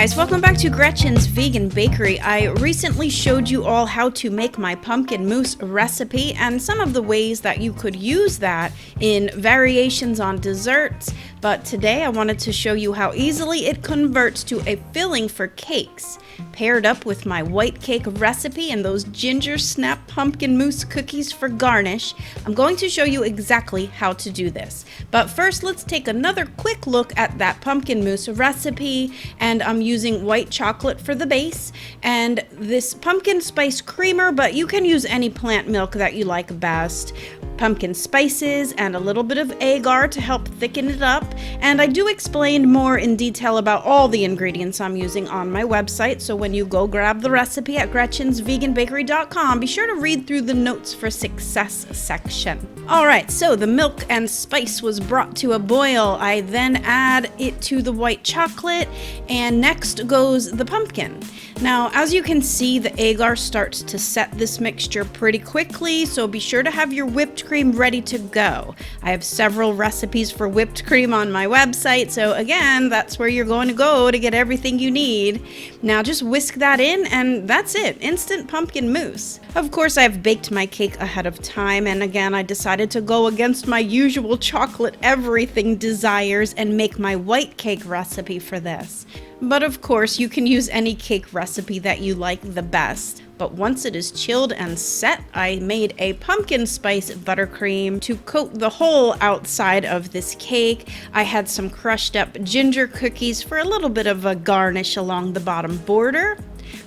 guys, welcome back to Gretchen's Vegan Bakery. I recently showed you all how to make my pumpkin mousse recipe and some of the ways that you could use that in variations on desserts. But today I wanted to show you how easily it converts to a filling for cakes. Paired up with my white cake recipe and those ginger snap pumpkin mousse cookies for garnish, I'm going to show you exactly how to do this. But first, let's take another quick look at that pumpkin mousse recipe. And I'm using white chocolate for the base and this pumpkin spice creamer, but you can use any plant milk that you like best. Pumpkin spices and a little bit of agar to help thicken it up. And I do explain more in detail about all the ingredients I'm using on my website, so when you go grab the recipe at gretchensveganbakery.com, be sure to read through the notes for success section. Alright, so the milk and spice was brought to a boil. I then add it to the white chocolate, and next goes the pumpkin. Now, as you can see, the agar starts to set this mixture pretty quickly, so be sure to have your whipped cream ready to go. I have several recipes for whipped cream on my website, so again, that's where you're going to go to get everything you need. Now just whisk that in, and that's it, instant pumpkin mousse. Of course, I've baked my cake ahead of time, and again, I decided to go against my usual chocolate everything desires and make my white cake recipe for this. But of course, you can use any cake recipe that you like the best. But once it is chilled and set, I made a pumpkin spice buttercream to coat the whole outside of this cake. I had some crushed up ginger cookies for a little bit of a garnish along the bottom border,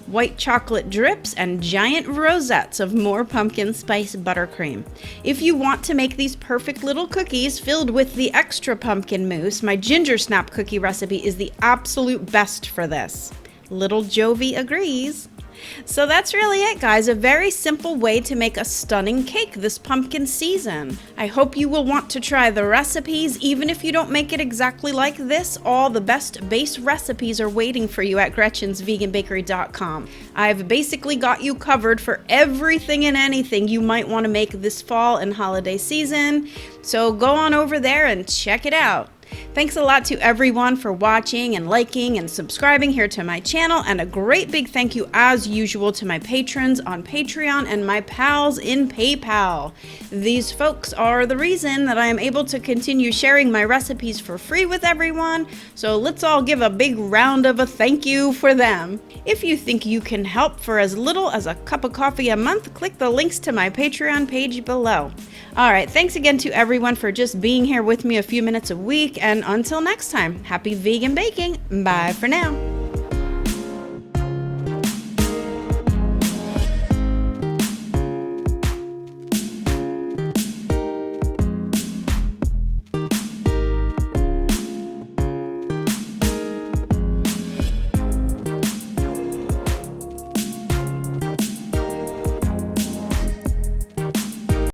white chocolate drips, and giant rosettes of more pumpkin spice buttercream. If you want to make these perfect little cookies filled with the extra pumpkin mousse, my ginger snap cookie recipe is the absolute best for this. Little Jovi agrees. So that's really it, guys. A very simple way to make a stunning cake this pumpkin season. I hope you will want to try the recipes. Even if you don't make it exactly like this, all the best base recipes are waiting for you at gretchensveganbakery.com. I've basically got you covered for everything and anything you might want to make this fall and holiday season. So go on over there and check it out. Thanks a lot to everyone for watching and liking and subscribing here to my channel, and a great big thank you as usual to my patrons on Patreon and my pals in PayPal. These folks are the reason that I am able to continue sharing my recipes for free with everyone, so let's all give a big round of a thank you for them. If you think you can help for as little as a cup of coffee a month, click the links to my Patreon page below. Alright, thanks again to everyone for just being here with me a few minutes a week, and until next time, happy vegan baking. Bye for now.